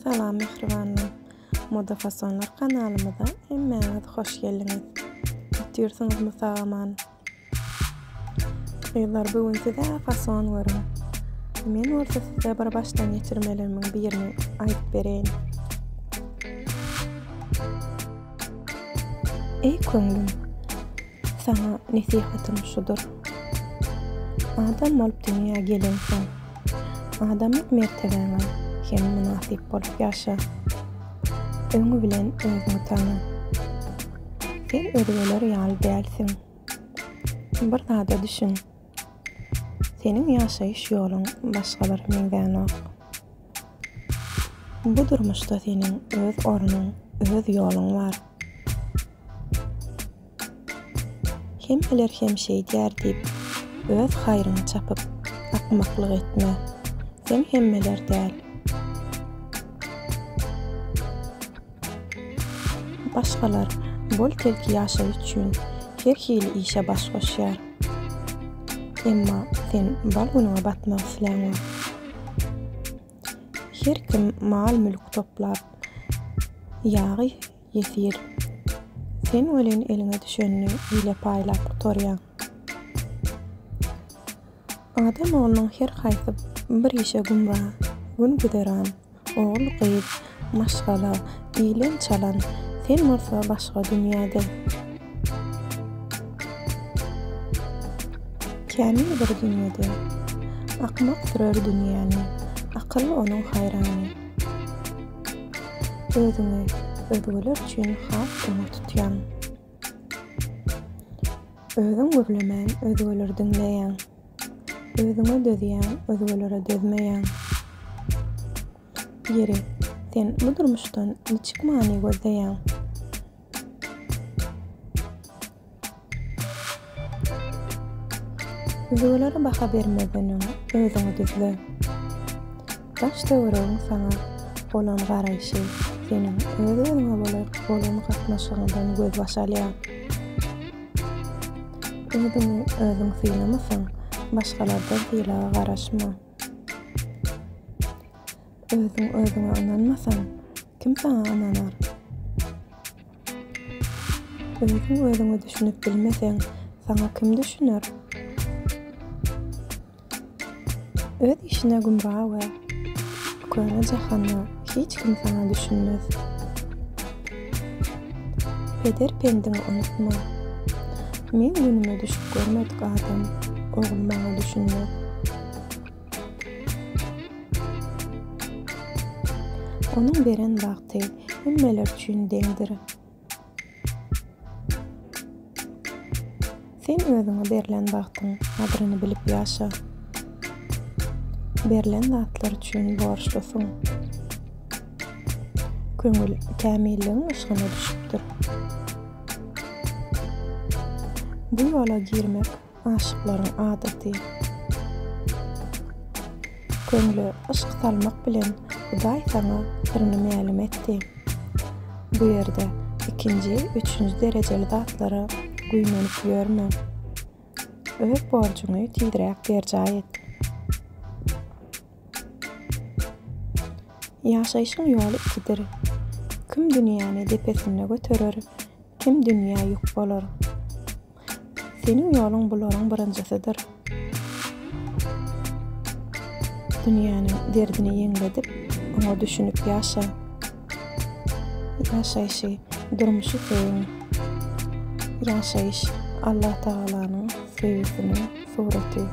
Salam mehribanlar. Moda fasonlar kanalymyza hemmäňiz hoş geldiňiz. Ýetirsiniz sagaman. Ýyllar bugün size fason görün. Men bolsa size bir başdan geçirmelerimin birini aýdyp bereýin. Ey köňlüm, sana nasihatim şudur. Adam bolup dünýäge gelensiň. Adamlyk mertebeňe hem münasip bolup ýaşa. Öňü bilen özüňi tana. Sen özgeler ýaly dälsiň. Bir zada düşün. Senin ýaşaýyş ýoluň başgalar meňden ok. Bu durmuşda senin öz orunyň, öz ýoluň bar. Hemmeler hemşeý där diýip öz haýryny çapyp akmaklyk etme. Sen hemmeler däl. Başgalar bol telki ýaşaýyş üçin her hili işe baş goşýar. Emma sen bal güňe batmak isläňä. Her kim mal mülk toplap, ýagy ýesir. Sen ölen eliňe düşenini ýyle paýlap torýan. Adam oğlunyň her haýsy bir işe gumra, gün güderan, oğul gyýyp, maşgala, ilen çalan, sen bolsa başga dünýäde. Kämil bir dünýede, akmak sürer dünýäni, akylly onuň haýrany. Özüňi özgeler üçin has tutýan. Özüň gürlemän, özgeler diňleýän. Özüňe dözýän, özgelere dözmeýän. Ýeri, sen bu durmuşdan niçik many gözleýän? Özgelere baha bermegeniň özüňe düzle. Taş döwregiň sana bolan garaýşy senin özüňe bolan gatnaşygyňdan göz başalýar. Özüň synamasang, başgalardan hylaga garaşma. Özüňe ananmasaň, kim sana ananar? Özüňe düşünüp bilmeseň, sana kim düşünür? Öz işine gumra we köne jahanyny hiç kim sana düşünmez. Peder pendiňi unutma. Men günüme düşüp görmedik adam. Oğlum bana düşünme. Onun beren vakti hemmeler üçin deňdir. Sen özüňe berilen waktyň adryny bilip ýaşa. Berilen zatlar üçin borçlusun. Köňül kämilligiň ışgyna düşüpdir. Bu ýola girmek aşıklaryň adaty. Köňlü ışık salmak bilen Hudaý sana sirni mälim etdi. Bu ýerde ikinji, üçüncü derejeli zatlary güýmenip ýörme. Öz borjuňy tiýdirek berjaý et. Ýaşaýyşyň ýoly ikidir. Kim dünýäni depesine göterer, kim dünýä ýük bolar. Senin ýoluň bularyň birinjisidir. Dünýäniň derdini ýeňledip, oňa düşünüp ýaşa. Ýaşaýyşy durmuşy seň. Ýaşaýyş Allah Taalanyň sevgisiniň suraty.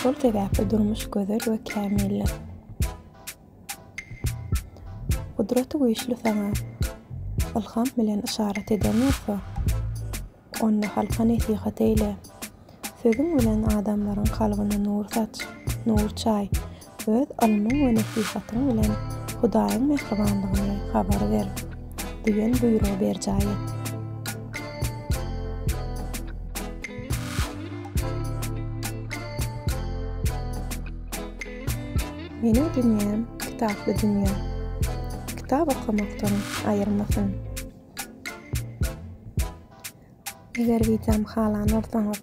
Şol sebäpli durmuş gözel we kämilli. Gudraty güýçli sana ilham bilen işaret eden bolsa, onda halka nasihat eyle. Sözüň bilen adamlaryň kalbyna nur saç, nur çay. Öz almyň we nasihatyň bilen Hudaýyň mehribanlygyny habar ber. Diýen buýruk berjaý et. Meniň dünýäm kitaply dünýä. Kitap okumaktan ayırmasın. Eger videom halan ortaňyz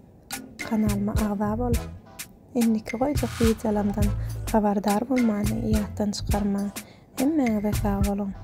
kanalyma agza bolup, enniki goýjak videolarymdan habardar bolmany ýatdan çykarma, hemmeňize sag bolun.